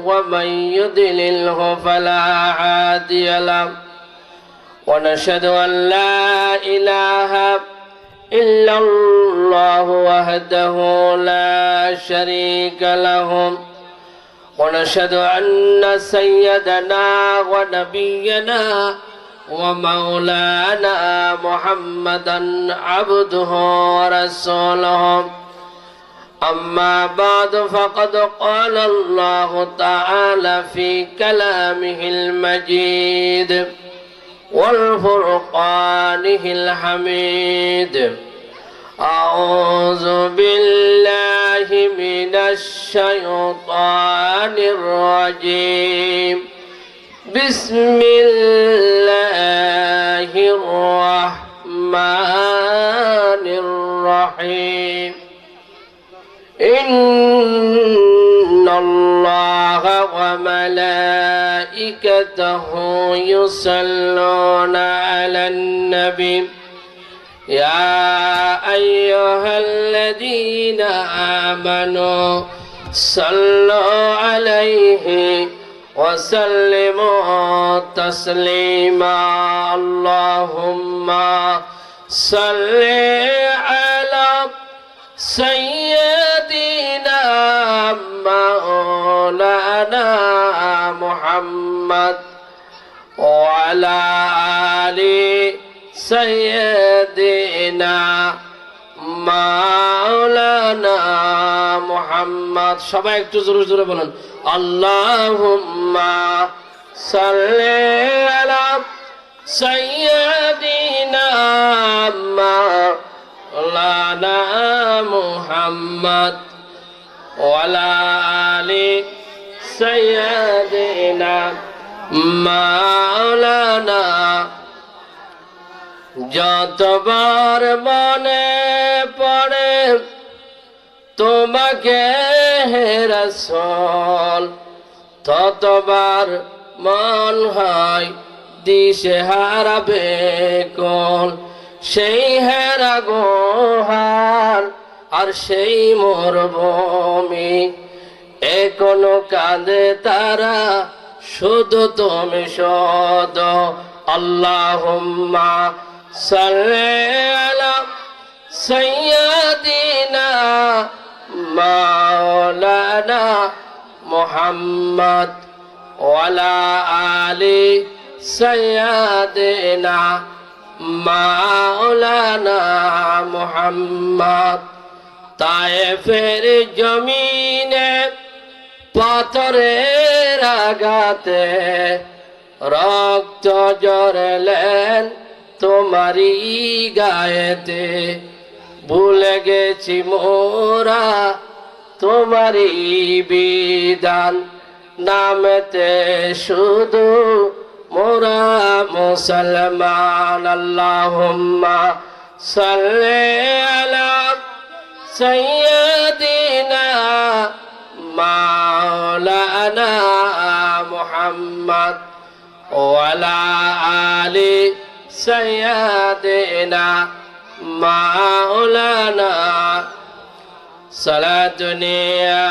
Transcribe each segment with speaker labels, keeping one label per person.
Speaker 1: ومن يضلله فلا هادي له ونشهد أن لا إله إلا الله وحده لا شريك له ونشهد أن سيدنا ونبينا ومولانا محمدا عبده ورسوله أما بعد فقد قال الله تعالى في كلامه المجيد والفرقانه الحميد أعوذ بالله من الشيطان الرجيم بسم الله الرحمن الرحيم إن الله وملائكته يصلون على النبي يا أيها الذين آمنوا صلوا عليه وسلموا تسليما اللهم صل على سيدنا مولانا محمد وعلى آل سيدنا مولانا محمد সবাই একটু জোরে জোরে বলেন আল্লাহুম্মা সাল্লি আলা সাইয়্যিদিনা মাওলানা মুহাম্মদ ওয়া আলা আলি সাইয়্যিদিনা মাওলানা যতবার মনে পড়ে তোমাকে হে রাসূল ততবার মন হয় দিশে হারাবে কোন সেই হেরা গোহার আর সেই মরুভূমি এখনো কাঁদে তারা শুধু তুমি শোধ আল্লাহুম্মা সাল্লি আলা সাইয়্যিদিনা মাওলানা মুহাম্মদ ওয়া আলা আলি সাইয়্যিদিনা মাওলানা মুহাম্মদ তায়েফের জমিনে পাথরের আঘাতে রক্ত ঝরলেন তোমারই গায়েতে ভুলে গেছি মোরা তোমারই বিধান নামেতে শুধু মোরা মুসলমান আল্লাহুম্মা সাল্লি আলা সাইয়্যিদিনা মাওলানা মুহাম্মদ ওয়া আলা আলি সাইয়্যিদিনা মাওলানা সালাতুন ইয়া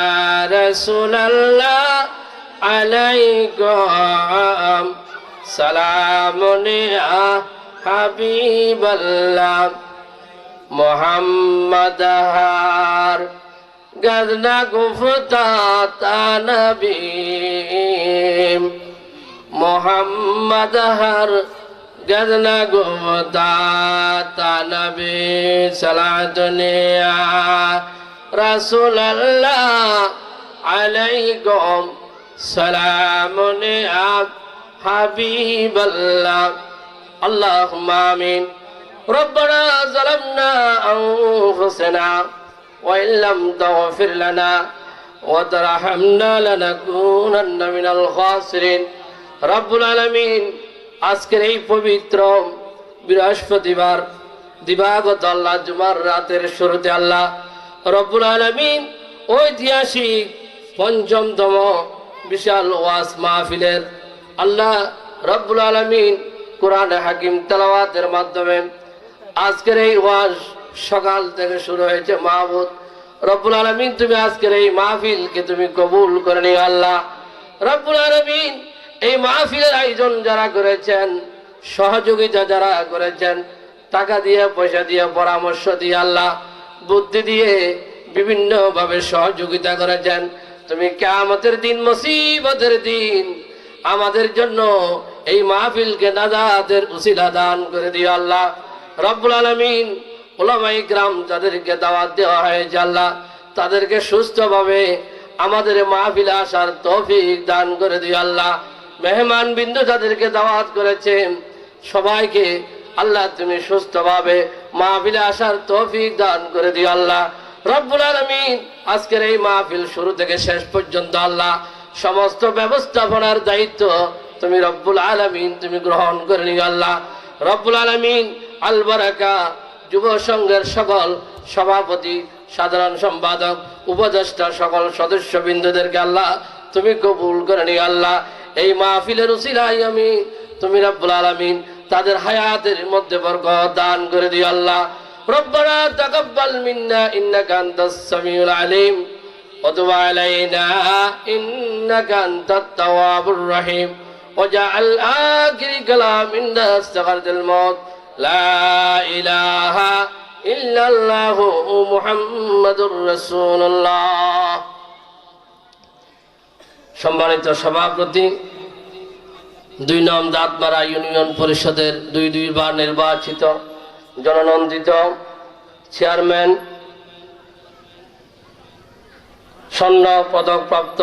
Speaker 1: রাসূলুল্লাহ আলাইকুম সালামুন ইয়া হাবিবাল্লাহ মুহাম্মদ হার গজনা গুফতা তানবী মুহাম্মদ হার গজনা গুফতা তানবী সালাতুন ইয়া রাসূলুল্লাহ আলাইকুম সালামুন ইয়া হাবিবাল্লাহ আল্লাহুম্মা আমিন ربنا ظلمنا أنفسنا وإن لم تغفر لنا وترحمنا لنكونن من الخاسرين رب العالمين আজকের এই পবিত্র বৃহস্পতিবার দিবাগত আল্লাহ জুমার রাতের শুরুতে আল্লাহ রব্বুল আলামিন ঐতিহাসিক পঞ্চমতম বিশাল ওয়াজ মাহফিলের আল্লাহ রব্বুল আলামিন কোরআন হাকিম তেলাওয়াতের মাধ্যমে আজকের এই ওয়াজ সকাল থেকে শুরু হয়েছে। মাহবুব রব্বুল আলামিন তুমি আজকের এই মাহফিলকে তুমি কবুল করে নিও আল্লাহ। রব্বুল আলামিন এই মাহফিলের আয়োজন যারা করেছেন, সহযোগিতা যারা করেছেন, টাকা দিয়ে, পয়সা দিয়ে, পরামর্শ দিয়ে, আল্লাহ বুদ্ধি দিয়ে বিভিন্ন ভাবে সহযোগিতা করেছেন, তুমি কিয়ামতের দিন, মুসিবতের দিন আমাদের জন্য এই মাহফিলকে নাজাতের উসিলা দান করে দিও আল্লাহ রব্বুল আলামিন। উলামায়ে কিরাম যাদেরকে দাওয়াত দেওয়া হয়েছে আল্লাহ, তাদেরকে সুস্থভাবে আমাদের মাহফিলে আসার তৌফিক দান করে দিও আল্লাহ। মেহমান বিন্দু যাদেরকে দাওয়াত করেছেন সবাইকে আল্লাহ তুমি সুস্থভাবে মাহফিলে আসার তৌফিক দান করে দিও আল্লাহ রব্বুল আলামিন। আজকের এই মাহফিল শুরু থেকে শেষ পর্যন্ত আল্লাহ সমস্ত ব্যবস্থাপনার দায়িত্ব তুমি রব্বুল আলামিন তুমি গ্রহণ করে নিও আল্লাহ রব্বুল আলামিন। আল বারাকা যুব সংঘের সকল সভাপতি, সাধারণ সম্পাদক, উপদেষ্টা, সকল সদস্যবৃন্দদেরকে আল্লাহ তুমি কবুল করে নিও আল্লাহ। এই মাহফিলের উসিলায় আমি তুমি রব্বুল আলামিন তাদের হায়াতের মধ্যে বরকত দান করে দিও আল্লাহ। রব্বানা তাকাব্বাল মিন্না ইন্নাকা আনতাস সামিউল আলিম ওয়া তুব আলাইনা ইন্নাকা আনতাত তাওয়াবুর রহিম ওয়াজআল আখির কালামিনা আস্তাগফিরুল মাউত লা ইলাহা ইল্লাল্লাহু মুহাম্মাদুর রাসূলুল্লাহ। সম্মানিত সভাপতি, ২ নং দাঁতমারা ইউনিয়ন পরিষদের দুইবার নির্বাচিত জননন্দিত চেয়ারম্যান, স্বর্ণ পদকপ্রাপ্ত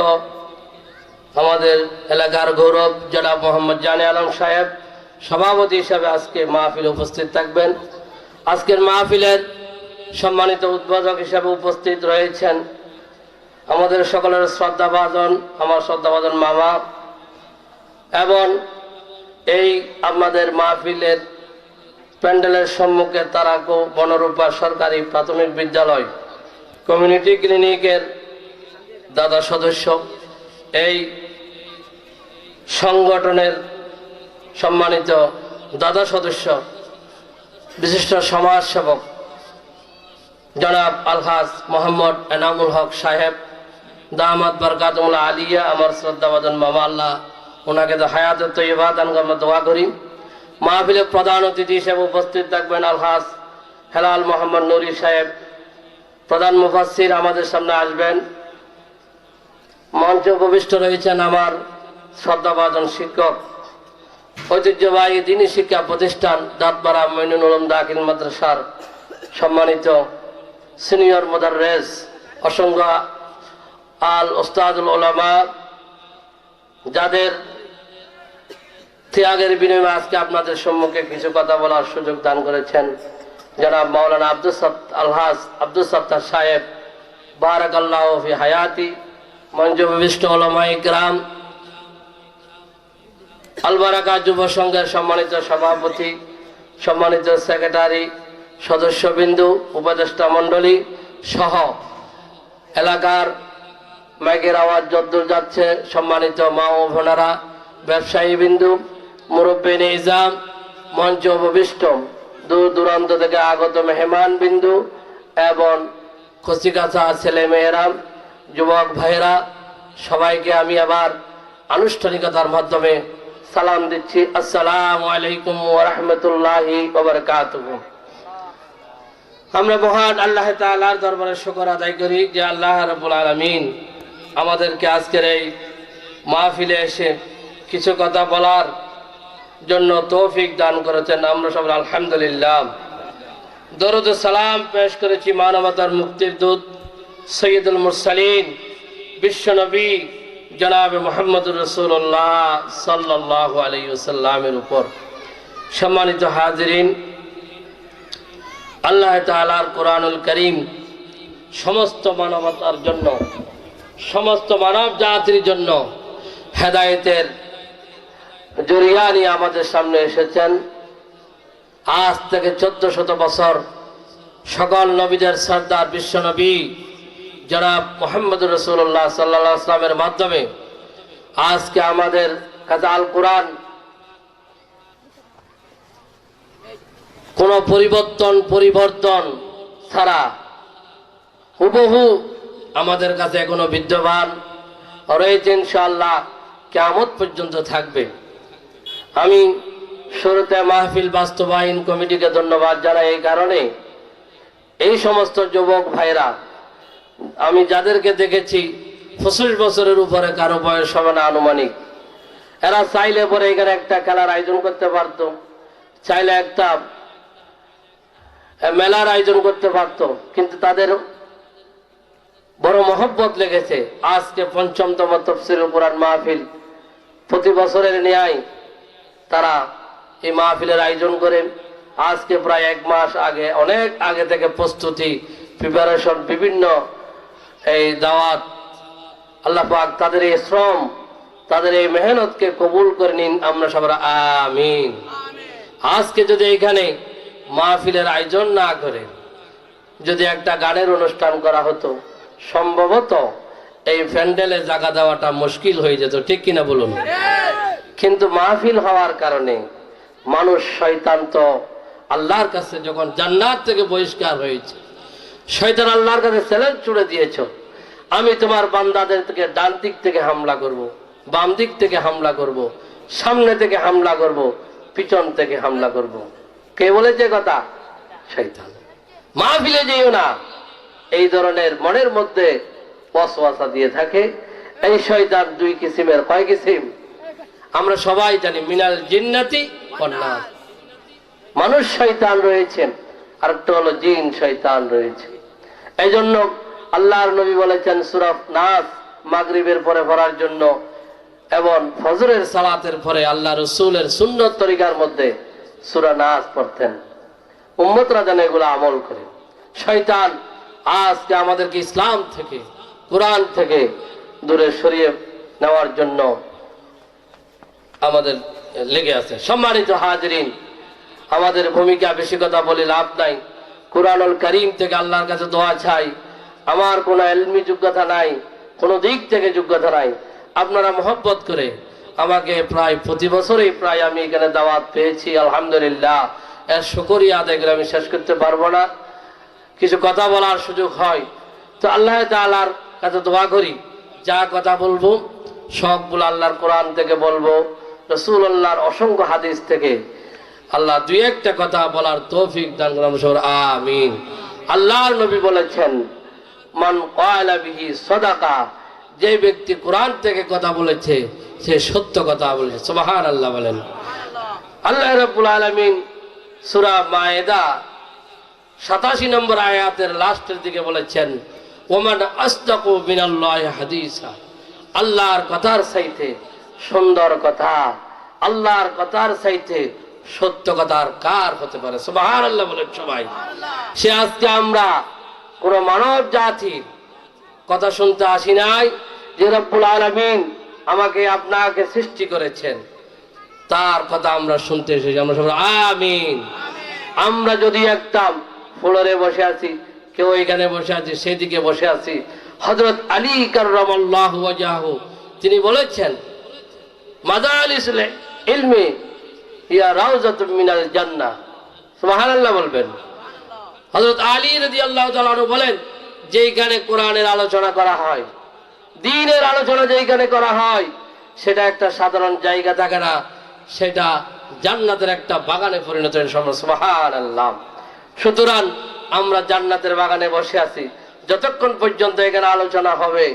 Speaker 1: আমাদের এলাকার গৌরব জনাব মোহাম্মদ জানে আলম সাহেব সভাপতি হিসাবে আজকে মাহফিলে উপস্থিত থাকবেন। আজকের মাহফিলের সম্মানিত উদ্বোধক হিসাবে উপস্থিত রয়েছেন আমাদের সকলের শ্রদ্ধাভাজন, আমার শ্রদ্ধাভাজন মামা, এবং এই আমাদের মাহফিলের প্যান্ডেলের সম্মুখে তারাকো বনরূপা সরকারি প্রাথমিক বিদ্যালয় কমিউনিটি ক্লিনিকের দাদা সদস্য, এই সংগঠনের সম্মানিত দাদা সদস্য, বিশিষ্ট সমাজসেবক জনাব আলহাজ মোহাম্মদ এনামুল হক সাহেব দামাত বরকাতুল আলিয়া, আমার শ্রদ্ধাভাজন মামা, আল্লাহ ওনাকে তো হায়াতের তৈয়বা দান আমরা দোয়া করি। মাহফিলে প্রধান অতিথি হিসেবে উপস্থিত থাকবেন আলহাজ হেলাল মোহাম্মদ নুরি সাহেব, প্রধান মুফাসসির আমাদের সামনে আসবেন। মঞ্চে উপবিষ্ট রয়েছেন আমার শ্রদ্ধাভাজন শিক্ষক, ঐতিহ্যবাহী দ্বীনি শিক্ষা প্রতিষ্ঠান দাঁতপাড়া মঈনুল উলুম দাখিল মাদ্রাসার সম্মানিত সিনিয়র মুদাররিস, অসংখ্য আল ওস্তাদুল উলামা, যাদের ত্যাগের বিনিময়ে আজকে আপনাদের সম্মুখে কিছু কথা বলার সুযোগ দান করেছেন জনাব মাওলানা আলহাজ আব্দুল সত্তার সাহেব, বারাকাল্লাহু ফি হায়াতি, মঞ্চ বিশিষ্ট উলামায়ে কিরাম, আল বারাকা যুব সংঘের সম্মানিত সভাপতি, সম্মানিত সেক্রেটারি, সদস্যবিন্দু, উপদেষ্টা মণ্ডলী সহ এলাকার মাইকের আওয়াজ যদ্দূর যাচ্ছে সম্মানিত মা ও বোনেরা, ব্যবসায়ী বিন্দু, মুরব্বী নিজাম, মঞ্চ উপবিষ্ট দূর দূরান্ত থেকে আগত মেহমান বিন্দু এবং কচিকাছা ছেলে মেয়েরা, যুবক ভাইরা, সবাইকে আমি আবার আনুষ্ঠানিকতার মাধ্যমে সালাম দিচ্ছি। আসসালামু আলাইকুম ওয়া রাহমাতুল্লাহি ওয়া বারাকাতুহু। আমরা মহান আল্লাহ তাআলার দরবারে শুকর আদায় করি যে আল্লাহ রাব্বুল আলামিন আমাদেরকে আজকের এই মাহফিলে এসে কিছু কথা বলার জন্য তৌফিক দান করেছেন। আমরা সবাই আলহামদুলিল্লাহ দরুদ ও সালাম পেশ করেছি মানবতার মুক্তির দূত সৈয়দুল মুরসালিন বিশ্বনবী জনাব মুহাম্মদুর রাসূলুল্লাহ সাল্লাল্লাহু আলাইহি ওয়াসাল্লামের উপর। সম্মানিত হাজিরিন, আল্লাহ তাআলার কোরআনুল কারীম সমস্ত মানবতার জন্য, সমস্ত মানব জাতির জন্য হেদায়েতের জরিয়া নিয়ে আমাদের সামনে এসেছেন। আজ থেকে 1400 বছর সকল নবীদের সর্দার বিশ্বনবী জনাব মুহাম্মদুর রাসূলুল্লাহ সাল্লাল্লাহু আলাইহি ওয়াসাল্লামের মাধ্যমে আজকে আমাদের কাছে আল কোরআন কোনো পরিবর্তন ছাড়া হুবহু আমাদের কাছে এখনো বিদ্যমান রয়েছে। ইনশাআল্লাহ কিয়ামত পর্যন্ত থাকবে। আমি শুরুতে মাহফিল বাস্তবায়ন কমিটিকে ধন্যবাদ জানাই এই কারণে, এই সমস্ত যুবক ভাইরা আমি যাদেরকে দেখেছি 25 বছরের উপরে, কারো বয়স হবে না আনুমানিক, এরা চাইলে পরে এখানে একটা খেলার আয়োজন করতে পারত, চাইলে একটা মেলার আয়োজন করতে পারত, কিন্তু তাদের বড় মহব্বত লেগেছে। আজকে ৫ম তাফসীরুল কুরআন মাহফিল, প্রতি বছরের ন্যায় তারা এই মাহফিলের আয়োজন করে আজকে প্রায় 1 মাস আগে, অনেক আগে থেকে প্রস্তুতি, প্রিপারেশন, বিভিন্ন এই দাওয়াত। আল্লাহ পাক তাদের এই শ্রম, তাদের এই মেহনতকে কবুল করে নিন, আমরা সবাই আমিন। আজকে যদি এখানে মাহফিলের আয়োজন না করে যদি একটা গানের অনুষ্ঠান করা হতো, সম্ভবত এই প্যান্ডেলে জায়গা দেওয়াটা মুশকিল হয়ে যেত, ঠিক কিনা বলুন? কিন্তু মাহফিল হওয়ার কারণে মানুষ, শয়তান তো আল্লাহর কাছে যখন জান্নাত থেকে বহিষ্কার হয়েছে, শয়তান আল্লাহর কাছে চ্যালেঞ্জ ছুড়ে দিয়েছ, আমি তোমার বান্দাদের থেকে ডান দিক থেকে হামলা করব, বাম দিক থেকে হামলা করব, সামনে থেকে হামলা করব, পিছন থেকে হামলা করব। কে বলেছে কথা? শয়তান। মাহফিলে যেও না, এই ধরনের মনের মধ্যে ওয়াসওয়াসা দিয়ে থাকে। এই শয়তান 2 কিসিমের। কয় কিসিম? আমরা সবাই জানি, মিনাল জিন্নাতি ওয়ান নাস। মানুষ শয়তান রয়েছেন, আর একটা হলো জিন শয়তান রয়েছে। এই জন্য আল্লাহর নবী বলেছেন সূরা নাস মাগরিবের পরে পড়ার জন্য, এবং ফজরের সালাতের পরে আল্লাহ রাসূলের সুন্নত তরিকার মধ্যে সূরা নাস পড়তেন। উম্মতরা যেন এগুলো আমল করে। শয়তান আজকে আমাদেরকে ইসলাম থেকে, কোরআন থেকে দূরে সরিয়ে নেওয়ার জন্য আমাদের লেগে আছে। সম্মানিত হাজিরিন, আমাদের ভূমিকা বেশি কথা বলে লাভ নাই। কুরআনুল কারীম থেকে আল্লাহর কাছে দোয়া চাই। আমার কোনো ইলমি যোগ্যতা নাই, কোনো দিক থেকে যোগ্যতা নাই। আপনারা মহব্বত করে আমাকে প্রায় প্রতি বছরই প্রায় আমি এখানে দাওয়াত পেয়েছি, আলহামদুলিল্লাহ। এর শুকরিয়া আদায় করে আমি শেষ করতে পারবো না। কিছু কথা বলার সুযোগ হয় তো আল্লাহ তাআলার কাছে দোয়া করি, যা কথা বলবো সবগুলো আল্লাহর কোরআন থেকে বলবো, রাসূলুল্লাহর অসংখ্য হাদিস থেকে। আল্লাহ 2-1টা কথা বলার তৌফিক দান করুন, আমিন। আল্লাহর নবী বলেছেন, মান ক্বালা বিহি সাদাকা, যে ব্যক্তি কোরআন থেকে কথা বলেছে সে সত্য কথা বলেছে। সুবহানাল্লাহ বলেন। আল্লাহ রাব্বুল আলামিন সূরা মায়েদা 87 নম্বর আয়াতের লাস্টের দিকে বলেছেন, ওমান আসদাকু মিনাল্লাহি হাদিসা, আল্লাহর কথার চাইতে সুন্দর কথা, আল্লাহর কথার চাইতে সত্য কথার কার হতে পারে? সুবহানাল্লাহ বলেন সবাই। সে আজকে আমরা কোন মানব জাতির কথা শুনতে আসি নাই, যে রব্বুল আলামিন আমাকে আপনাকে সৃষ্টি করেছেন তার কথা আমরা শুনতে এসেছি। আমরা সবাই আমিন। আমরা যদি একটা ফ্লোরে বসে আছি, কেউ এখানে বসে আছে, সেদিকে বসে আছি, হযরত আলী কাররামাল্লাহু ওয়াজহাহু তিনি বলেছেন, মাজালিসুল ইলমি ইয়া রাউযাতুম মিনাল জান্নাহ। সুবহানাল্লাহ বলবেন। হযরত আলী রাদিয়াল্লাহু তাআলা আনহু বলেন, যেইখানে কোরআনের আলোচনা করা হয়, দ্বীনের আলোচনা যেইখানে করা হয়, সেটা একটা সাধারণ জায়গা থাকে না, সেটা জান্নাতের একটা বাগানে পরিণত হয়। সুবহানাল্লাহ। সুতরাং আমরা জান্নাতের বাগানে বসে আছি, যতক্ষণ পর্যন্ত এখানে আলোচনা হবে,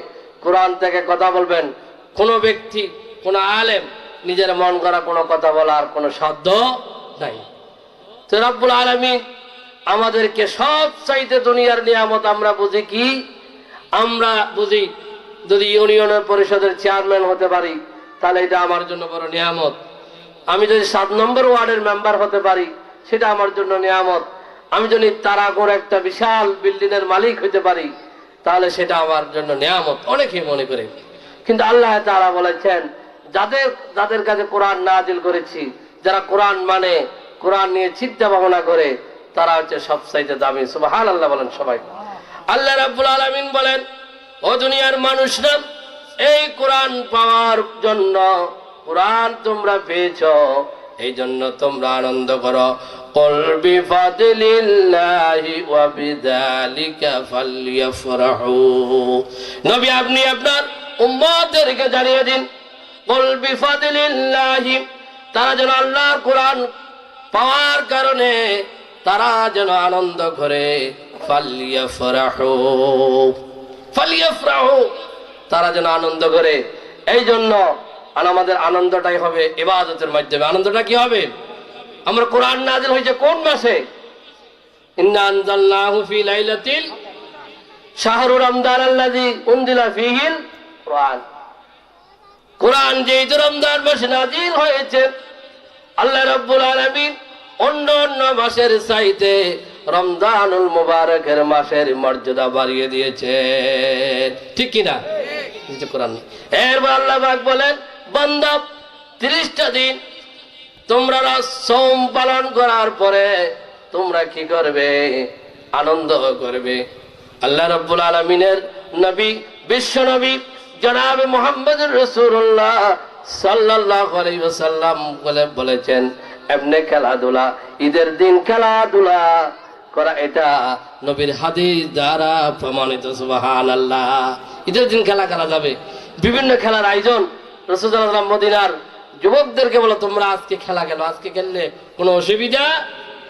Speaker 1: কোরআন থেকে কথা বলবেন, কোনো ব্যক্তি, কোনো আলেম নিজের মন করা কোনো কথা বলার কোনো সাধ্য নাই। তো রব্বুল আলামিন আমাদেরকে সব চাইতে দুনিয়ার নিয়ামত আমরা বুঝি কি? আমরা বুঝি যদি ইউনিয়নের পরিষদের চেয়ারম্যান হতে পারি তাহলে এটা আমার জন্য বড় নিয়ামত। আমি যদি 7 নম্বর ওয়ার্ডের মেম্বার হতে পারি সেটা আমার জন্য নিয়ামত। আমি যদি তারাগড় একটা বিশাল বিল্ডিং এর মালিক হতে পারি তাহলে সেটা আমার জন্য নিয়ামত, অনেকেই মনে করে। কিন্তু আল্লাহ তাআলা বলেছেন, যাদের কাছে কোরআন নাজিল করেছি, যারা কোরআন মানে, কোরআন নিয়ে চিন্তা ভাবনা করে, তারা হচ্ছে সবচাইতে দামি। সুবহানাল্লাহ বলেন সবাই। আল্লাহ রাব্বুল আলামিন বলেন, ও দুনিয়ার মানুষরা, এই কোরআন পাওয়ার জন্য, কোরআন তোমরা পেয়েছো, এই জন্য তোমরা আনন্দ করো। কুল বিফাদলিল্লাহি ওয়া বিযালিকা ফালইফরাহু। নবী আপনি আপনার উম্মতদেরকে জানিয়ে দিন, কুল বিফাদলিল্লাহি, তারা যেন আল্লাহর কোরআন পাওয়ার কারণে তারা যেন আনন্দ করে। ফালিয়াফরাহু, ফালিয়াফরাহু, তারা যেন আনন্দ করে। এই জন্য আমাদের আনন্দটাই হবে ইবাদতের মাধ্যমে। আনন্দটা কি হবে? আমরা কোরআন নাযিল হয়েছে কোন মাসে? ইন্না আনজালনাহু ফি লাইলাতিল শাহরু রমজান আল্লাযী উনজিলা ফীহিল কুরআন। কোরআন যেই রমজান মাসে নাযিল হয়েছে, আল্লাহ রাব্বুল আলামিন অন্য অন্য মাসের চাইতে রমজানুল মুবারকের মাসের মর্যাদা বাড়িয়ে দিয়েছে, ঠিক কি না? কোরআন এরপর আল্লাহ পাক বলেন, বান্দা 30টা দিন তোমরা সওম পালন করার পরে তোমরা কি করবে? আনন্দ করবে। আল্লাহ রাব্বুল আলামিনের নবী, বিশ্ব নবী জনাব মুহাম্মদুর রাসূলুল্লাহ সাল্লাল্লাহু আলাইহি ওয়াসাল্লাম বলেছেন, এমনি খেলাধুলা, ঈদের দিন খেলাধুলা করা এটা নবীর হাদিস দ্বারা প্রমাণিত। সুবহানাল্লাহ। ঈদের দিন খেলা খেলা যাবে, বিভিন্ন খেলার আয়োজন। রাসূলুল্লাহ সাল্লাল্লাহু আলাইহি ওয়াসাল্লাম মদিনার যুবকদেরকে বলো, তোমরা আজকে খেলা খেলো, আজকে খেললে কোনো অসুবিধা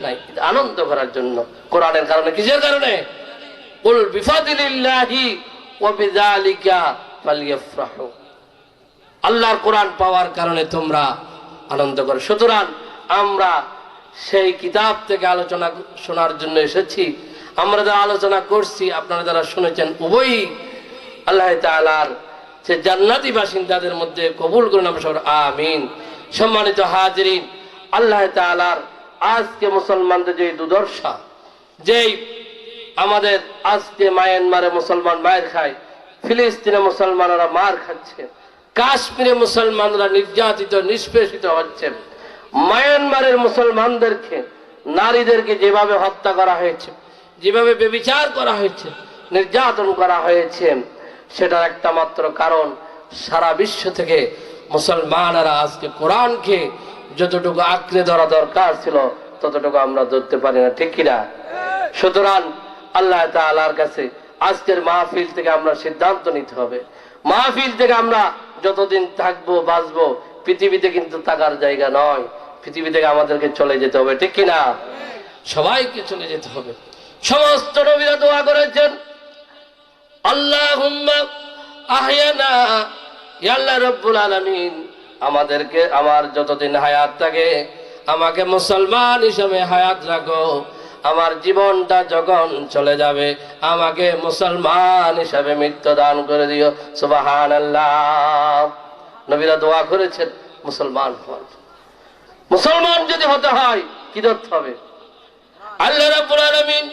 Speaker 1: নাই, আনন্দ করার জন্য। কোরআনের কারণে, কিসের কারণে? কুল বিফাদলিল্লাহি ওয়া বিযালিকা ফালইফরাহু, আল্লাহর কোরআন পাওয়ার কারণে তোমরা আনন্দ করো। সুতরাং আমরা সেই কিতাব থেকে আলোচনা শোনার জন্য এসেছি। আমরা যারা আলোচনা করছি, আপনারা যারা শুনেছেন, উভয়ই আল্লাহ তাআলার সে জান্নাতি বাসিন্দাদের মধ্যে কবুল করুন, আমরা সবাই আমিন। সম্মানিত হাজিরিন, আল্লাহ তাআলার আজকে মুসলমানদের যে দুর্দশা, যেই আমাদের আজকে মায়ানমারে মুসলমান মায়ের খায়, ফিলিস্তিনে মুসলমানরা মার খাচ্ছে, কাশ্মীরে মুসলমানরা নির্যাতিত নিষ্পেষিত হচ্ছে, মায়ানমারের মুসলমানদেরকে, নারীদেরকে যেভাবে হত্যা করা হয়েছে, যেভাবে ব্যভিচার করা হয়েছে, নির্যাতন করা হয়েছে, সেটার একটা মাত্র কারণ সারা বিশ্ব থেকে মুসলমানরা আজকে কোরআনকে যতটুকু আঁকড়ে ধরা দরকার ছিল ততটুকু আমরা ধরতে পারি না, ঠিক কিনা? সুতরাং আল্লাহ তাআলার কাছে আজকের মাহফিল থেকে আমরা সিদ্ধান্ত নিতে হবে। মাহফিল থেকে আমরা যতদিন থাকবো, বাঁচবো, পৃথিবীতে কিন্তু থাকার জায়গা নয়, পৃথিবী থেকে আমাদেরকে চলে যেতে হবে, ঠিক কিনা? সবাইকে চলে যেতে হবে। সমস্ত নবীরা দোয়া করেছেন, আল্লাহুম্মা আহইয়ানা, ইয়া আল্লাহ রাব্বুল আলামিন আমাদেরকে, আমার যতদিন হায়াত থাকে আমাকে মুসলমান হিসেবে হায়াত রাখো। আমার জীবনটা যখন চলে যাবে আমাকে মুসলমান হিসেবে মৃত্যু দান করে দিও। সুবহানাল্লাহ। নবীরা দোয়া করেছেন মুসলমান হন। মুসলমান যদি হতে হয় কি করতে হবে? আল্লাহ রাব্বুল আলামিন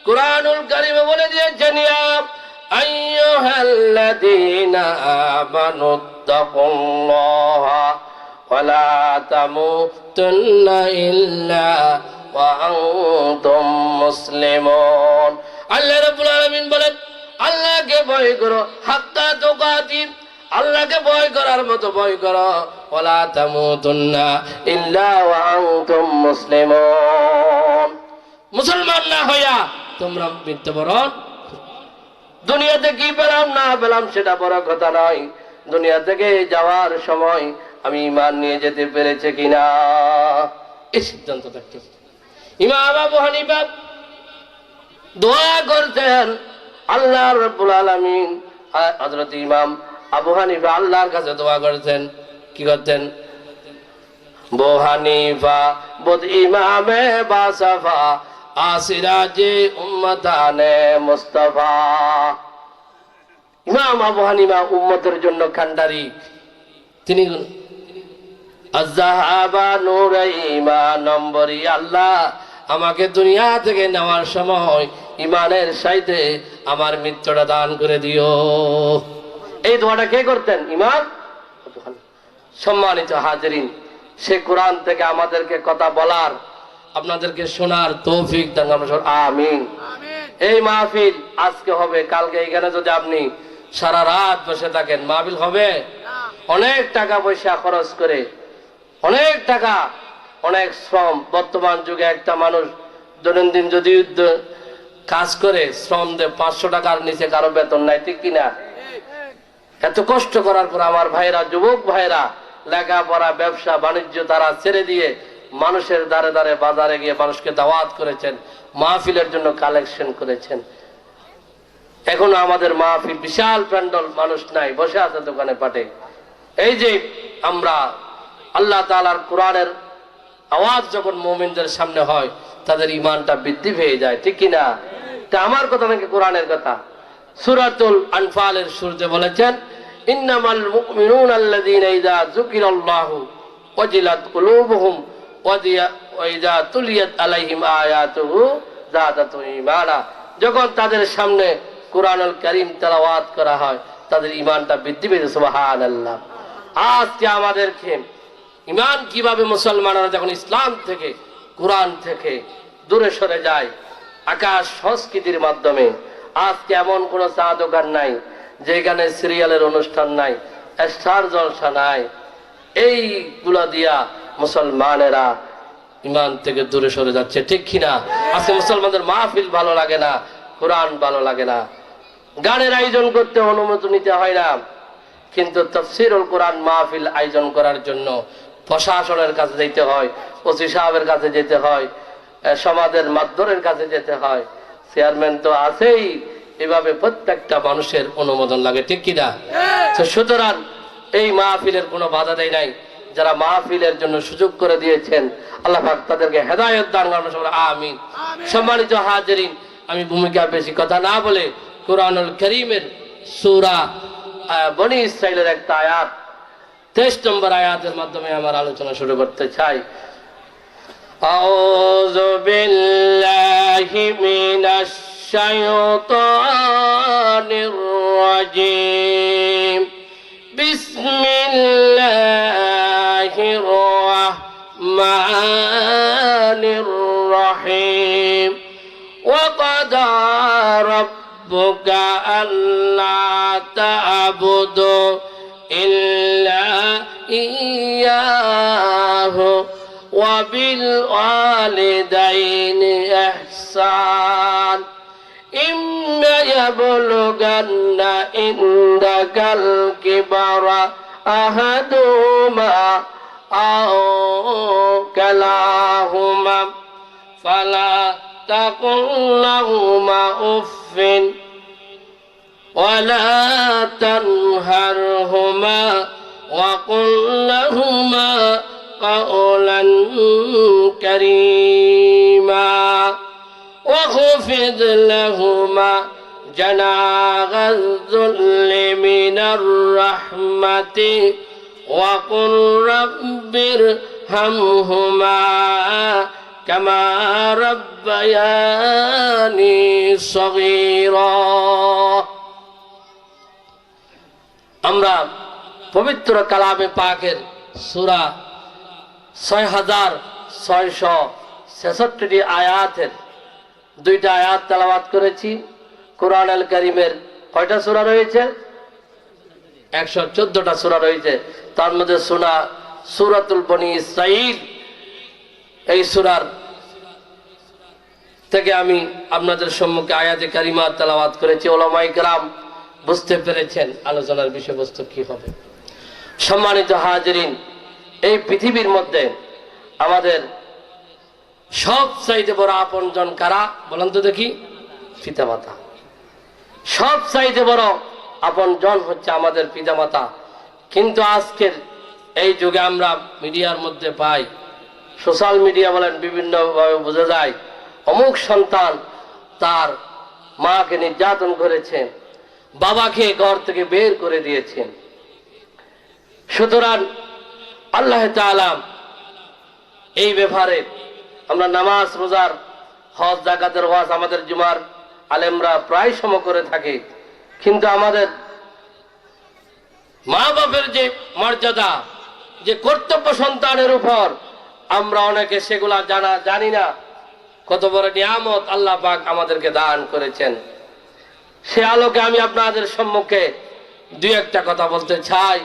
Speaker 1: কুরআনুল কারীমে বলে দিয়েছেন, ইয়া আইয়ুহাল্লাযীনা আমানুত্তাকুল্লাহা ওয়া লা তামুতুন্না ইল্লা ওয়া আনতুম মুসলিমুন। আল্লাহ রাব্বুল আলামিন বলেন, আল্লাহকে ভয় করো, হাত্তা তুকাতি, আল্লাহকে ভয় করার মতো ভয় করো, ওয়া লা তামুতুন্না ইল্লা ওয়া আনতুম মুসলিমুন। মুসলমান না হইয়া তোমরা মৃত্যুবরণ। দুনিয়াতে কি পেলাম না পেলাম সেটা বড় কথা নয়, দুনিয়া থেকে যাওয়ার সময় আমি ঈমান নিয়ে যেতে পেরেছি কিনা, এই সিদ্ধান্ত থাকতে। ইমাম আবু হানিফা দোয়া করতেন, আল্লাহ রাব্বুল আলামিন, হযরত ইমাম আবু হানিফা আল্লাহর কাছে দোয়া করতেন। কি করতেন? আবু হানিফা বুদ ইমামে বাসাফা আসিরাজে উম্মতানে মুস্তাফা। ইমাম আবু হানিফা উম্মতের জন্য কান্ডারি। তিনি আযহাবা নূরে ঈমান নম্বরি, আল্লাহ আমাকে দুনিয়া থেকে নেওয়ার সময় ঈমানের সাথে আমার মৃত্যুটা দান করে দিও। এই দোয়াটা কে করতেন? ইমাম আবু হানিফা। সম্মানিত হাজিরিন, সে কোরআন থেকে আমাদেরকে কথা বলার, আপনাদেরকে শোনার তৌফিক দান, আমিন। এই মাহফিল আজকে হবে, কালকে এখানে যদি আপনি সারা রাত বসে থাকেন মাহফিল হবে? অনেক টাকা পয়সা খরচ করে, অনেক টাকা, অনেক শ্রম। বর্তমান যুগে একটা মানুষ দৈনন্দিন যদি কাজ করে শ্রম দেয় 500 টাকার নিচে কারো বেতন নাই, ঠিক কিনা? এত কষ্ট করার পর আমার ভাইরা, যুবক ভাইরা লেখাপড়া, ব্যবসা বাণিজ্য তারা ছেড়ে দিয়ে মানুষের দ্বারে দ্বারে বাজারে গিয়ে মানুষকে দাওয়াত করেছেন, মাহফিলের জন্য কালেকশন করেছেন। এখনো আমাদের মাহফিল, বিশাল প্যান্ডল, মানুষ নাই, বসে আছে দোকানে পাটে। এই যে আমরা আল্লাহ তাআলার কোরআনের আওয়াজ যখন মুমিনদের সামনে হয়, তাদের ঈমানটা বৃদ্ধি পেয়ে যায়, ঠিক কিনা? তা আমার কথা নাকি কোরআনের কথা? সূরাতুল আনফালের শুরুতে বলেছেন, ইন্নামাল মুমিনুনা আল্লাযীনা ইযা যুকিরাল্লাহু ওয়াজিলাত কুলুবুহুম ওয়া ইযা তুলিয়াত আলাইহিম আয়াতুহু যাদাতুহুম ঈমানা। যখন তাদের সামনে কোরআনুল কারীম তেলাওয়াত করা হয়, তাদের ঈমানটা বৃদ্ধি পেয়েছে। সুবহানাল্লাহ। আজকে আমাদেরকে ঈমান কিভাবে, মুসলমানরা যখন ইসলাম থেকে, কোরআন থেকে দূরে সরে যায় আকাশ সংস্কৃতির মাধ্যমে। আজকে এমন কোন চা দোকান নাই যেখানে সিরিয়ালের অনুষ্ঠান নাই, স্টার জলসা নাই। এইগুলা দিয়া মুসলমানেরা ঈমান থেকে দূরে সরে যাচ্ছে, ঠিক কিনা? আজকে মুসলমানদের মাহফিল ভালো লাগে না, কোরআন ভালো লাগে না, গানের আয়োজন করতে অনুমতি নিতে হয় না, কিন্তু তাফসীরুল কোরআন মাহফিল আয়োজন করার জন্য প্রশাসনের কাছে যেতে হয়, ওসি সাহেবের কাছে যেতে হয়, সমাজের মাধ্যমের কাছে যেতে হয়, চেয়ারম্যান তো আছেই। এভাবে প্রত্যেকটা মানুষের অনুমোদন লাগে, ঠিক কিনা? সুতরাং এই মাহফিলের কোনো বাধা দেয় নাই। যারা মাহফিলের জন্য সুযোগ করে দিয়েছেন, আল্লাহ পাক তাদেরকে হেদায়েত দান করুন, সবাই আমিন। সম্মানিত হাজিরিন, আমি ভূমিকা বেশি কথা না বলে কোরআনুল কারীমের সূরা বনী ইসরাঈলের একটা আয়াত, 23 নম্বর আয়াতের মাধ্যমে আমার আলোচনা শুরু করতে চাই। আউযু বিল্লাহি মিনাশ শাইতানির রাজীম। বিসমিল্লাহির রাহমানির রহিম। ওয়া ক্বাদা রাব্বুকা আল্লা তা'বুদু ইল্লা ইয়াহু ওয়া বিল ওয়ালিদাইনি ইহসান। ইম্মা ইয়াবলুগান্না ইনদাকাল কিবারা আহাদুহুমা আও কালাহুমা ফালা তাকুল লাহুমা উফফিন ولا تنهرهما وقل لهما قولا كريما واخفض لهما جناح الذل من الرحمة وقل رب ارحمهما كما ربياني صغيرا। আমরা পবিত্র কালামে পাকের সূরা 6666টি আয়াতের 2টা আয়াত তেলাওয়াত করেছি। কোরআনুল কারীমের কয়টা সূরা রয়েছে? 114টা সূরা রয়েছে। তার মধ্যে সূরাতুল বনী ইসরাঈল, এই সূরার থেকে আমি আপনাদের সম্মুখে আয়াতে কারিমা তেলাওয়াত করেছি। উলামায়ে কেরাম বুঝতে পেরেছেন আলোচনার বিষয়বস্তু কি হবে। সম্মানিত হাজিরিন, এই পৃথিবীর মধ্যে আমাদের সবচাইতে বড় আপনজন কারা বলেন তো দেখি? পিতামাতা। সবচাইতে বড় আপনজন হচ্ছে আমাদের পিতামাতা। কিন্তু আজকের এই যুগে আমরা মিডিয়ার মধ্যে পাই, সোশ্যাল মিডিয়া বলেন, বিভিন্নভাবে বোঝা যায় অমুক সন্তান তার মাকে নির্যাতন করেছে, বাবাকে ঘর থেকে বের করে দিয়েছেন। সুতরাং আল্লাহ তাআলা এই ব্যাপারে আমরা নামাজ, রোজার, হজ, যাকাতের ওয়াজ আমাদের জুমার আলেমরা প্রায় সম করে থাকে, কিন্তু আমাদের মা বাপের যে মর্যাদা, যে কর্তব্য সন্তানের উপর, আমরা অনেকে সেগুলা জানি না। কত বড় নিয়ামত আল্লাহ পাক আমাদেরকে দান করেছেন। সে আলোকে আমি আপনাদের সম্মুখে 2-1টা কথা বলতে চাই।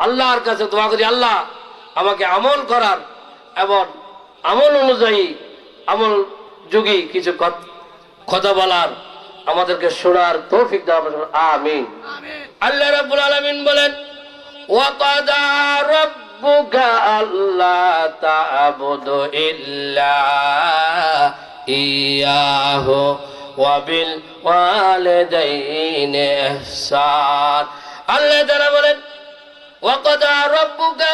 Speaker 1: আল্লাহর কাছে দোয়া করি, আল্লাহ আমাকে আমল করার এবং আমল অনুযায়ী, আমল যোগী কিছু কথা বলার আমাদেরকে শোনার তৌফিক দান করুন, আমিন। আল্লাহ রাব্বুল আলামিন বলেন, ওয়া কাদা রাব্বুকা আল্লা তা'বুদু ইল্লা ইয়াহু ওয়া বিল ওয়ালিদাইনি ইহসান। আল্লাহ তাআলা বলেন, ওয়া কাদা রাব্বুকা,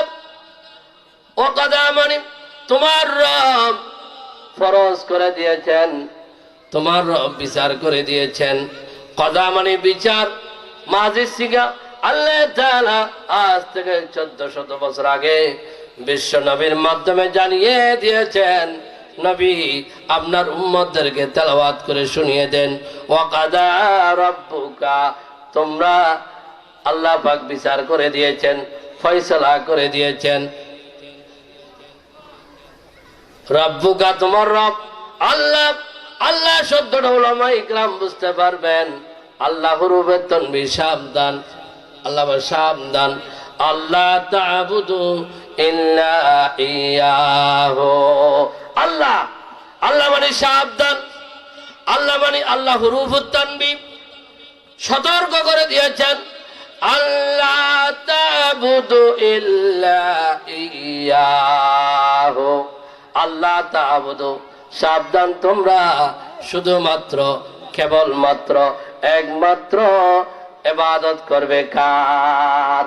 Speaker 1: ওয়া কাদা মানে তোমার রব ফরজ করে দিয়েছেন, তোমার রব বিচার করে দিয়েছেন। কদা মানে বিচার, মাঝি সিগা। আল্লাহ তাআলা আজ থেকে 1400 বছর আগে বিশ্ব নবীর মাধ্যমে জানিয়ে দিয়েছেন, নবী আপনার উম্মতদেরকে তেলাওয়াত করে শুনিয়ে দেন, ওয়া কাদা রাব্বুকা, তোমরা আল্লাহ পাক বিচার করে দিয়েছেন, ফয়সালা করে দিয়েছেন। রাব্বুকা তোমার রব আল্লাহ। আল্লাহ শব্দটা উলামা ইকরাম বুঝতে পারবেন। আল্লাহ হুরুফে তানবীর সাবধান, আল্লাহ সাবধান। আল্লাহ তা'বুদু ইল্লা ইয়াহু, আল্লাহ, আল্লাহ মানে সাবধান, আল্লাহ মানে আল্লাহ হুরুফুত তানবীর সতর্ক করে দিয়েছেন, আল্লাহ তা'বুদু ইল্লা ইয়াহু, আল্লাহ তা'বুদু, সাবধান তোমরা শুধুমাত্র কেবলমাত্র একমাত্র ইবাদত করবে কার?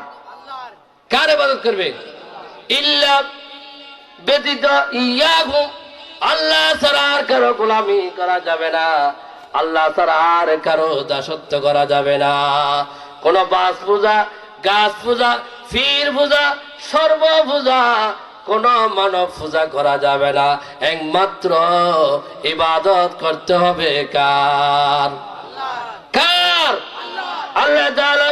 Speaker 1: কার ইবাদত করবে? ইল্লা ব্যতীত, ইয়াহু, আল্লাহ ছাড়া আর কারো গোলামি করা যাবে না, আল্লাহ ছাড়া আর কারো দাসত্ব করা যাবে না। কোন বাস পূজা, গাছ পূজা, পীর পূজা, সর্ব পূজা, কোন মানব পূজা করা যাবে না, একমাত্র ইবাদত করতে হবে কার? কার? আল্লাহ তাআলা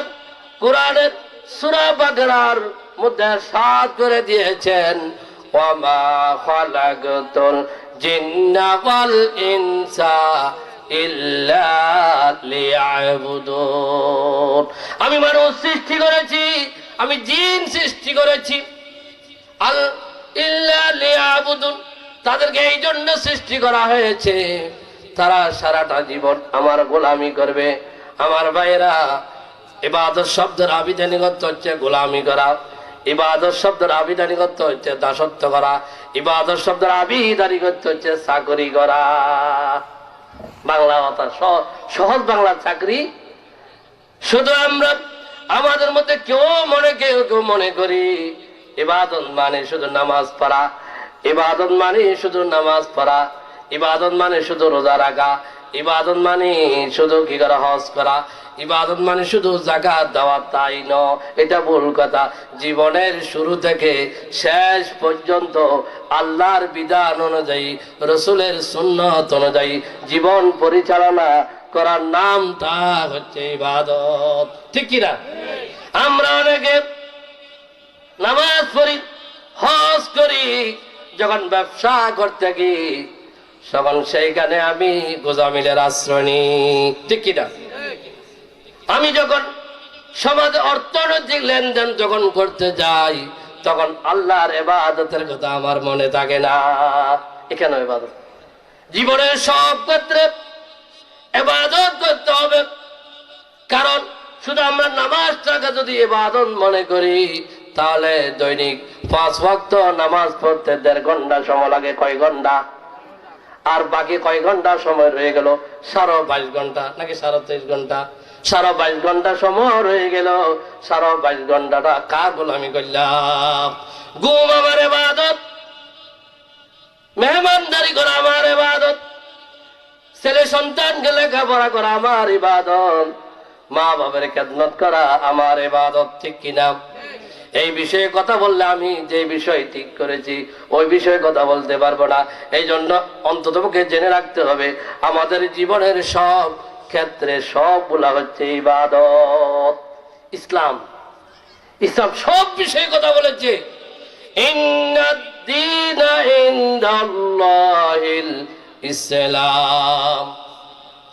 Speaker 1: কুরআনের সূরা বাকারার মধ্যে সাত করে দিয়েছেন, ওয়া মা খালাকতুল জিন্না ওয়াল ইনসা ইল্লা লিয়াবুদুন। আমি মানুষ সৃষ্টি করেছি, আমি জিন সৃষ্টি করেছি, ইল্লা লিয়াবুদুন, তাদেরকে এই জন্য সৃষ্টি করা হয়েছে তারা সারাটা জীবন আমার গোলামি করবে। আমার ভাইরা, ইবাদত শব্দের আবিধানিক অর্থ হচ্ছে গোলামি করা, ইবাদত শব্দের আবিধানিক অর্থ হচ্ছে দাসত্ব করা, ইবাদত শব্দের আবিধানিক অর্থ হচ্ছে চাকরি করা। বাংলা কথা, সহজ বাংলা চাকরি। শুধু আমরা আমাদের মধ্যে কেউ মনে করি ইবাদত মানে শুধু নামাজ পড়া, ইবাদত মানে শুধু নামাজ পড়া, ইবাদত মানে শুধু রোজা রাখা, ইবাদত মানে শুধু কি করা, হজ করা, ইবাদত মানে শুধু যাকাত দেওয়া, তাই নয়। এটা ভুল কথা। জীবনের শুরু থেকে শেষ পর্যন্ত আল্লাহর বিধান অনুযায়ী, রসুলের সুন্নত অনুযায়ী জীবন পরিচালনা করার নামটা হচ্ছে ইবাদত। ঠিক কিনা? আমরা অনেকে নামাজ পড়ি, হজ করি, যখন ব্যবসা করতে গি তখন সেইখানে আমি গোজামিলের আশ্রয় নিই। ঠিক কিনা? আমি যখন সমাজে অর্থনৈতিক লেনদেন যখন করতে যাই তখন আল্লাহর ইবাদতের কথা আমার মনে থাকে না। এখানে ইবাদত, জীবনের সব ক্ষেত্রে ইবাদত করতে হবে। কারণ শুধু আমরা নামাজটাকে যদি ইবাদত মনে করি তাহলে দৈনিক 5 ওয়াক্ত নামাজ পড়তে 1.5 ঘন্টা সময় লাগে। কয় ঘন্টা? আর বাকি কয় ঘন্টা সময় রয়ে গেল? 22.5 ঘন্টা নাকি 23.5 ঘন্টা? 22.5 ঘন্টা সময় রয়ে গেল। 22.5 ঘন্টাটা কার গোলামি করলাম? ঘুম আমার ইবাদত, মেহমানদারি করা আমার ইবাদত, ছেলে সন্তানকে লেখাপড়া করা আমার ইবাদত, মা বাবার খেদমত করা আমার ইবাদত। ঠিক কিনা? এই বিষয়ে কথা বললে আমি যে বিষয় ঠিক করেছি ওই বিষয়ে কথা বলতে পারবো না। এই জন্য অন্ততপক্ষে জেনে রাখতে হবে আমাদের জীবনের সব ক্ষেত্রে সবগুলা হচ্ছে ইবাদত। ইসলাম সব বিষয়ে কথা বলেছে। ইন্নাদ-দীনা ইনদাল্লাহিল ইসলাম,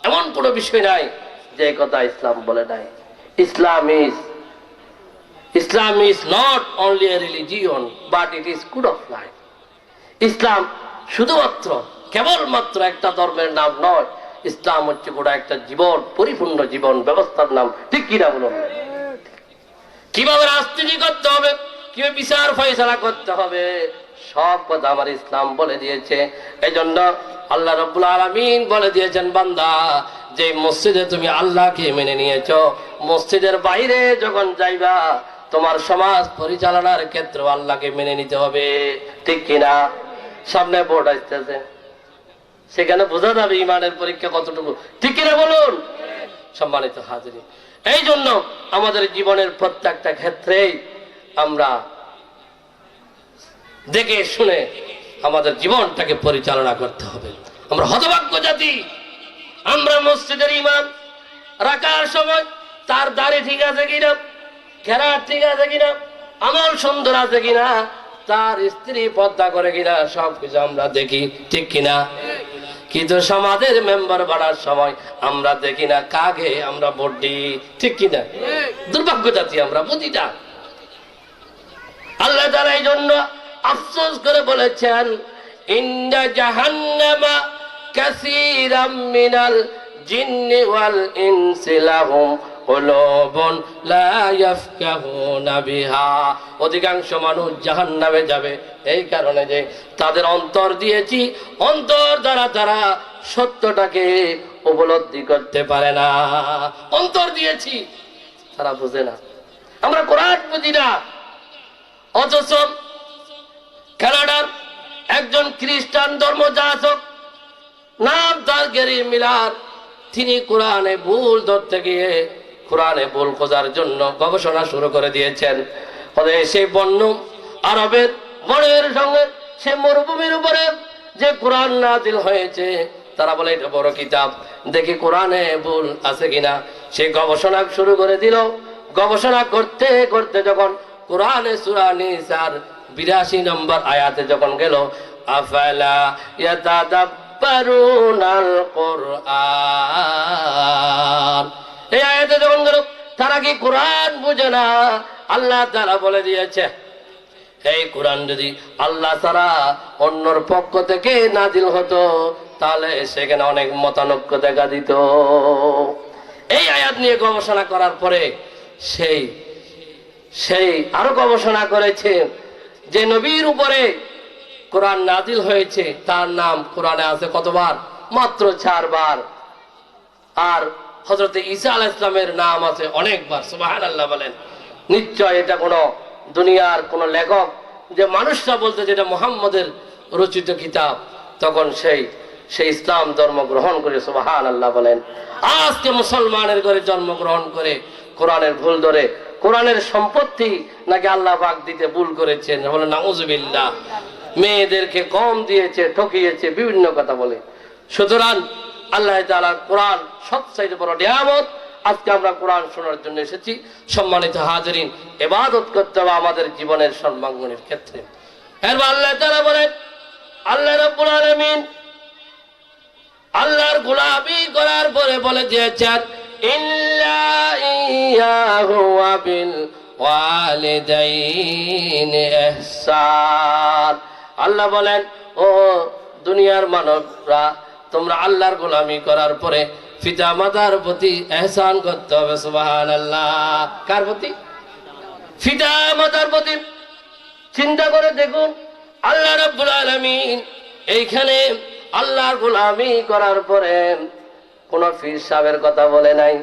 Speaker 1: এমন কোনো বিষয় নাই যে কথা ইসলাম বলে নাই। Islam is not only a religion, but it is good of life. ইসলাম শুধুমাত্র কেবলমাত্র একটা ধর্মের নাম নয়, ইসলাম হচ্ছে গোটা একটা জীবন, পরিপূর্ণ জীবন ব্যবস্থার নাম, ঠিক কিনা বলুন? কিভাবে রাজনীতি করতে হবে, কিভাবে বিচার ফয়সালা করতে হবে, সব কথা আমার ইসলাম বলে দিয়েছে। এই জন্য আল্লাহ রাব্বুল আলামিন বলে দিয়েছেন, বান্দা যে মসজিদে তুমি আল্লাহকে মেনে নিয়েছো, মসজিদের বাইরে যখন যাইবা তোমার সমাজ পরিচালনার ক্ষেত্রে আল্লাহকে মেনে নিতে হবে, ঠিক কিনা? সামনে ভোট আসতেছে, সেখানে বোঝা যাবে ইমানের পরীক্ষা কতটুকু, ঠিক কিনা বলুন? সম্মানিত হাজিরিন, এই জন্য আমাদের জীবনের প্রত্যেকটা ক্ষেত্রেই আমরা দেখে শুনে আমাদের জীবনটাকে পরিচালনা করতে হবে। আমরা হতভাগ্য জাতি, আমরা মসজিদের ইমাম রাখার সময় তার দাড়ি ঠিক আছে কিনা, ঘেরাট ঠিক আছে কিনা, আমল সুন্দর আছে কিনা, তার স্ত্রী পর্দা করে কিনা, সবকিছু আমরা দেখি, ঠিক কিনা? কিন্তু সমাজের মেম্বার বাড়ার সময় আমরা দেখি না, কাকে আমরা ভোট দিই, ঠিক কিনা? দুর্ভাগ্য জাতি আমরা, বুঝি না। আল্লাহ তাআলা এই জন্য আফসোস করে বলেছেন, ইন্না জাহান্নামা কাসীরাম মিনাল জিন্নি ওয়াল ইনসি লাহুম কুলুবুন লা ইয়াফকাহুনা বিহা। অধিকাংশ মানুষ জাহান্নামে যাবে এই কারণে যে তাদের অন্তর দিয়েছি, অন্তর দ্বারা তারা সত্যটাকে উপলব্ধি করতে পারে না। অন্তর দিয়েছি, তারা বুঝে না। আমরা কোরআন বুঝি না, অথচ কানাডার একজন খ্রিস্টান ধর্ম যাজক, নাম তার গ্যারি মিলার, তিনি কোরআনে ভুল ধরতে গিয়ে কোরআনে ভুল খোঁজার জন্য গবেষণা শুরু করে দিয়েছেন। ফলে সেই বন্য আরবের বনের সঙ্গে সে মরুভূমির উপরে যে কোরআন নাজিল হয়েছে, তারা বলে এটা বড় কিতাব, দেখি কোরআনে ভুল আছে কিনা। সে গবেষণা শুরু করে দিল। গবেষণা করতে করতে যখন কোরআনে সূরা নিসার 82 নম্বর আয়াতে যখন গেল, আফালা ইয়াতাদাব্বারুনাল কুরআন, এই আয়াতে যখন গেল, তারা কি কোরআন বুঝে না? আল্লাহ তাআলা বলে দিয়েছে, এই কোরআন যদি আল্লাহ ছাড়া অন্যর পক্ষ থেকে নাজিল হতো তাহলে সেখানে অনেক মতানৈক্য দেখা দিত। এই আয়াত নিয়ে গবেষণা করার পরে সেই আরো গবেষণা করেছে যে নবীর উপরে কোরআন নাজিল হয়েছে তার নাম কোরআনে আছে কতবার? মাত্র 4 বার। আর হযরত ঈসা আলাইহিস সালামের নাম আছে অনেকবার। সুবহানাল্লাহ বলেন। নিশ্চয় এটা কোন দুনিয়ার কোন লেখক যে মানুষরা বলতে যেটা মুহাম্মদের রচিত কিতাব, তখন সেই ইসলাম ধর্ম গ্রহণ করে। সুবহানাল্লাহ বলেন। আজকে মুসলমানের ঘরে জন্মগ্রহণ করে কোরআনের ভুল ধরে কোরআনের সম্পত্তি নাকি আল্লাহ পাক দিতে ভুল করেছেন, বলে নাউজুবিল্লাহ। মেয়েদেরকে কম দিয়েছে, ঠকিয়েছে, বিভিন্ন কথা বলে। সুতরাং আল্লাহ তাআলার কোরআন সবচাইতে বড় নিয়ামত। আজকে আমরা কোরআন শোনার জন্য এসেছি। সম্মানিত হাজিরিন, ইবাদত করতে হবে আমাদের জীবনের সর্বাঙ্গনের ক্ষেত্রে। এরপর আল্লাহ তাআলা বলেন, আল্লাহ রাব্বুল আলামিন আল্লাহর গোলামি করার পরে বলে দিয়েছেন, ইল্লা ইয়াহু ওয়া বিল ওয়ালিদাইনি ইহসান। আল্লাহ বলেন, ও দুনিয়ার মানবরা, তোমরা আল্লাহর গোলামি করার পরে পিতা মাতার প্রতি ইহসান করতে হবে। সুবহানাল্লাহ। কার প্রতি? পিতা মাতার প্রতি। চিন্তা করে দেখুন, আল্লাহ রাব্বুল আলামিন এইখানে আল্লাহর গোলামি করার পরে কোন পীর সাহেবের কথা বলে নাই।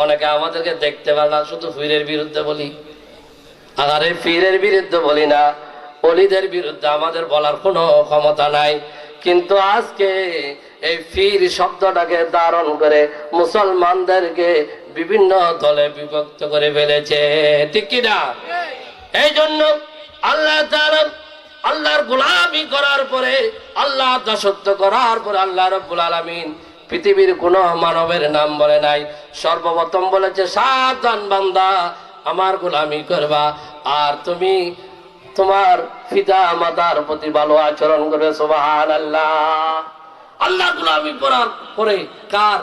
Speaker 1: অনেকে আমাদেরকে দেখতে পারে না, শুধু পীরের বিরুদ্ধে বলি। আরে পীরের বিরুদ্ধে বলি না, ওলিদের বিরুদ্ধে আমাদের বলার কোনো ক্ষমতা নাই। কিন্তু আজকে এই পীর শব্দটাকে ধারণ করে মুসলমানদেরকে বিভিন্ন দলে বিভক্ত করে ফেলেছে, ঠিক কি না? এই জন্য আল্লাহ তাআলা আল্লাহর গোলামি করার পরে, আল্লাহ দাসত্ব করার পরে আল্লাহ রাব্বুল আলামিন পৃথিবীর কোন মানবের নাম বলে নাই। সর্বপ্রথম বলেছে, সাবধান বান্দা, আমার গোলামি করবা আর তুমি তোমার পিতা মাতার প্রতি ভালো আচরণ করবে। সুবহানাল্লাহ। আল্লাহর গোলামি করার পরে কার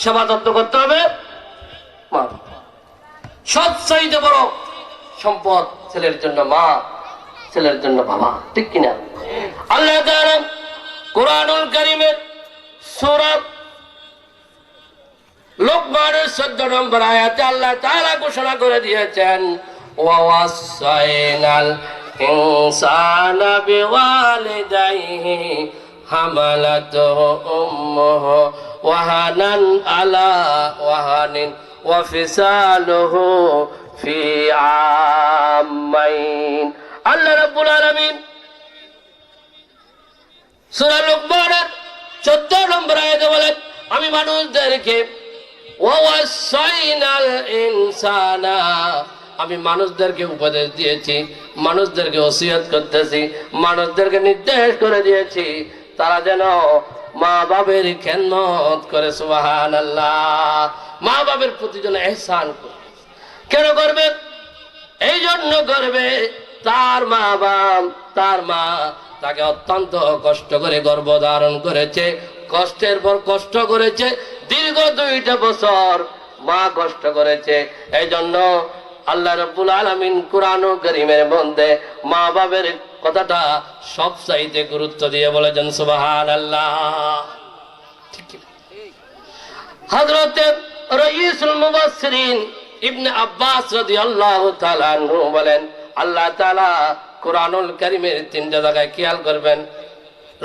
Speaker 1: সেবা যত্ন করতে হবে? মা। সবচাইতে বড় সম্পদ ছেলের জন্য মা, ছেলের জন্য বাবা, ঠিক কিনা? আল্লাহ তাআলা কোরআনুল কারীমের সূরা লোকমানের 14 নম্বর আয়াতে আল্লাহ তাআলা ঘোষণা করে দিয়েছেন ওয়া ওয়াসাইনাল ইনসানা বিওয়ালিদাইহি হামালাতুহু উম্মুহু ওয়াহানান আলা ওয়াহানিন ওয়া ফিসালুহু ফি আমাইন। আল্লাহ রাব্বুল আলামিন সূরা লোকমানের 14 নম্বর আয়াতে বলেন আমি মানুষদেরকে ওয়াসাইনাল ইনসানা আমি মানুষদেরকে উপদেশ দিয়েছি, মানুষদেরকে ওসিয়ত করতেছি, মানুষদেরকে নির্দেশ করে দিয়েছি তারা যেন মা বাবের খেদমত করে। সুবহানাল্লাহ। মা বাবের প্রতি যেন ইহসান করে। কেন করবে? এই জন্য করবে তার মা বাপ, তার মা তাকে অত্যন্ত কষ্ট করে গর্ভধারণ করেছে, কষ্টের পর কষ্ট করেছে, দীর্ঘ 2টা বছর মা কষ্ট করেছে। এই জন্য আল্লাহ রাব্বুল আলামিন কুরআন কারীমের মধ্যে মা বাবার কথাটা সব চাইতে গুরুত্ব দিয়ে বলেছেন সুবহানাল্লাহ। ঠিক কি? হযরত রাইসুল মুফাসসিরিন ইবনে আব্বাস রাদিয়াল্লাহু তাআলা আনহু বলেন আল্লাহ তাআলা কুরআনুল কারীমের 3টা জায়গায় খেয়াল করবেন।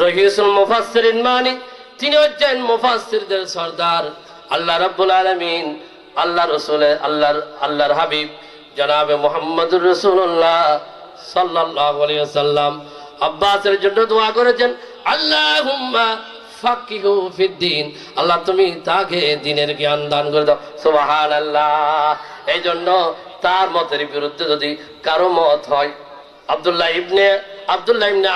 Speaker 1: রাইসুল মুফাসসিরিন মানে তিনি হচ্ছেন মুফাসসিরদের সরদার। আল্লাহ রাব্বুল আলামিন আল্লাহ রাসূলের আল্লাহর হাবিব জনাবে মুহাম্মদুর রাসূলুল্লাহ সাল্লাল্লাহু আলাইহি ওয়াসাল্লাম আব্বাসের জন্য দোয়া করেছেন আল্লাহুম্মা ফাকিহু ফিদ্দিন, আল্লাহ তুমি তাকে দ্বীনের জ্ঞান দান করে দাও। সুবহানাল্লাহ। এই জন্য তার মতের বিরুদ্ধে যদি কারো মত হয়, আব্দুল্লাহ ইবনে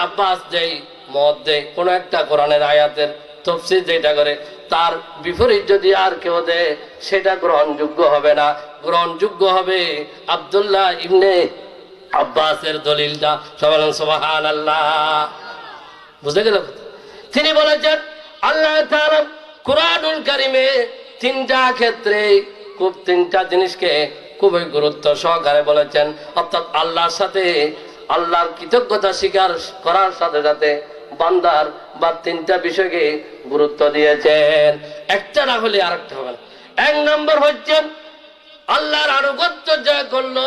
Speaker 1: আব্বাস যেই মত দেয় কোন একটা কোরআনের আয়াতের তাফসীর যেটা করে তার বিপরীত যদি আর কেউ দেয় সেটা গ্রহণযোগ্য হবে না। গ্রহণযোগ্য হবে আব্দুল্লাহ ইবনে আব্বাসের দলিলটা। সুবহানাল্লাহ। বুঝে গেল? তিনি বলেছেন আল্লাহ তাআলা কুরআনুল কারীমে 3টা ক্ষেত্রে 3টা জিনিসকে খুবই গুরুত্ব সহকারে বলেছেন। অর্থাৎ আল্লাহর সাথে আল্লাহর কৃতজ্ঞতা স্বীকার করার সাথে সাথে বান্দার বা 3টা বিষয়কে গুরুত্ব দিয়েছেন। একটা না হলে আরেকটা হবে না। 1 নম্বর হচ্ছে আল্লাহর আনুগত্য যা করলো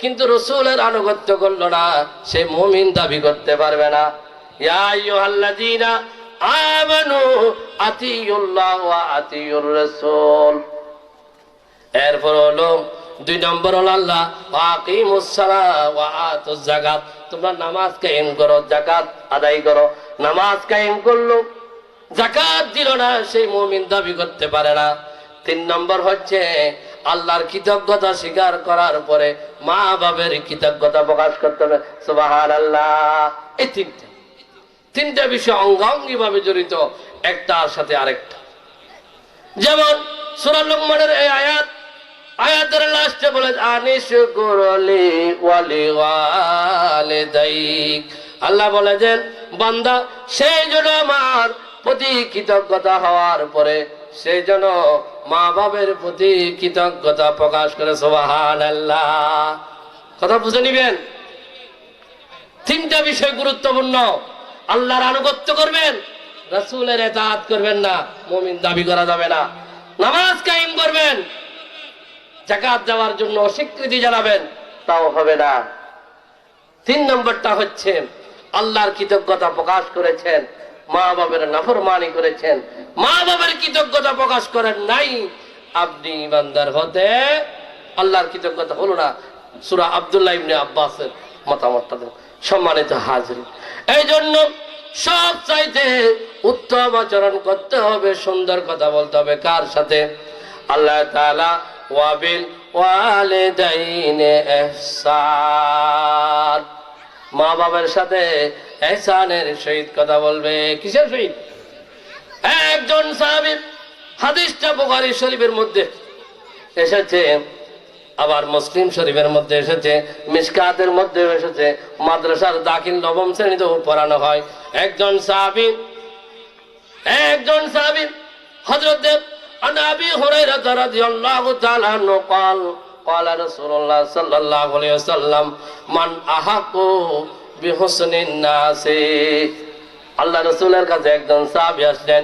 Speaker 1: কিন্তু রাসূলের আনুগত্য করলো না সে মুমিন দাবি করতে পারবে না। ইয়া আইয়ুহাল্লাযীনা আমানু আতিউল্লাহ ওয়া আতিউর রাসূল। এরপর হলো 2 নম্বর হলো আল্লাহ আকিমুস সালাহ ওয়া আতুজ যাকাত, তোমরা নামাজ কায়েম করো, যাকাত আদায় করো। নামাজ কায়েম করলো, যাকাত দিল না, সেই মুমিন দাবি করতে পারে না। 3 নম্বর হচ্ছে আল্লাহর কৃতজ্ঞতা স্বীকার করার পরে মা বাবার কৃতজ্ঞতা প্রকাশ করতে হবে। সুবহানাল্লাহ। এই 3টা বিষয় অঙ্গাঙ্গি ভাবে জড়িত একটার সাথে আরেকটা। যেমন সূরা লোকমানের এই আয়াতের লাস্টে বলে আনিশকুরলি ওয়ালিওয়ালিদাইক, আল্লাহ বলেছেন বান্দা সেই জন্য আমার প্রতি কৃতজ্ঞতা হওয়ার পরে সেই জন্য মা বাবার প্রতি কৃতজ্ঞতা প্রকাশ করে। সুবহানাল্লাহ। কথা বুঝে নিবেন। 3টা বিষয় গুরুত্বপূর্ণ। আল্লাহর আনুগত্য করবেন, রাসূলের ইতাআত করবেন না, মুমিন দাবি করা যাবে না। নামাজ কায়েম করবেন, যাকাত দেওয়ার জন্য স্বীকৃতি জানাবেন, তাও হবে না। 3 নম্বরটা হচ্ছে আল্লাহর কৃতজ্ঞতা প্রকাশ করেছেন, মা বাবার নাফরমানি করেছেন, মা বাবার কৃতজ্ঞতা প্রকাশ করেন নাই, আপনি ইমানদার হতে আল্লাহর কৃতজ্ঞতা হলো না। সূরা আব্দুল্লাহ ইবনে আব্বাসের মতামতটা দেন। সম্মানিত হাজিরিন, এই জন্য সব চাইতে উত্তম আচরণ করতে হবে, সুন্দর কথা বলতে হবে। কার সাথে? আল্লাহ তাআলা ওয়াবিল ওয়ালিদাইনি ইহসান, মা বাবার সাথে ইহসানের সহিত কথা বলবে। কিসের সহিত? একজন সাহাবী, হাদিসটা বুখারী শরীফের মধ্যে এসেছে, আবার মুসলিম শরীফের মধ্যে এসেছে, মিশকাতের মধ্যে এসেছে, মাদ্রাসার দাখিল 9ম শ্রেণীতেও পড়ানো হয়। একজন সাহাবী হযরত আবি হুরায়রা রাদিয়াল্লাহু তাআলা আনহু قال قال رسول الله صلى الله عليه وسلم من احق بحسن الناس। আল্লাহ রাসূলের কাছে একজন সাহাবী আসলেন।